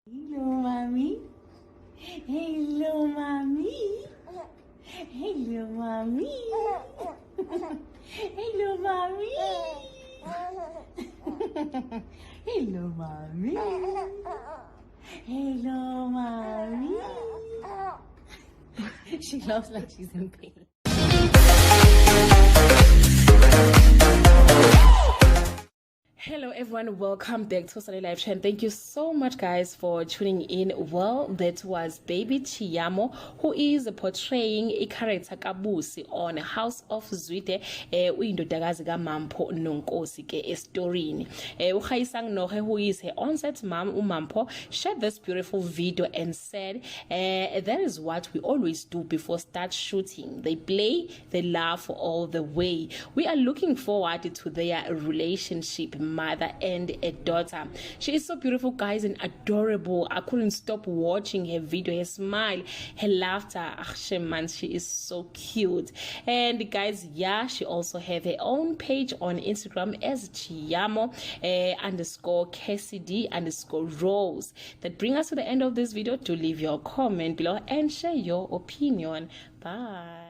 Hello, mommy. Hello, mommy. Hello, mommy. Hello, mommy. Hello, mommy. Hello, mommy. She laughs like she's in pain. Hello everyone, welcome back to Sunday Live Chat. Thank you so much guys for tuning in. Well, that was Baby Chiamo, who is portraying a character Busi on House of Zwide uyindodakazi kaMampho nonkosi ke estorini. Ukhayisang Nohe, who is her on-set mom uMampho, shared this beautiful video and said that is what we always do before start shooting. They play, they laugh all the way. We are looking forward to their relationship, mother and a daughter. She is so beautiful guys and adorable. I couldn't stop watching her video, her smile, her laughter. Man, she is so cute. And guys, yeah, she also have her own page on Instagram as Chiamo _ KCD _ Rose. That brings us to the end of this video. To leave your comment below and share your opinion. Bye.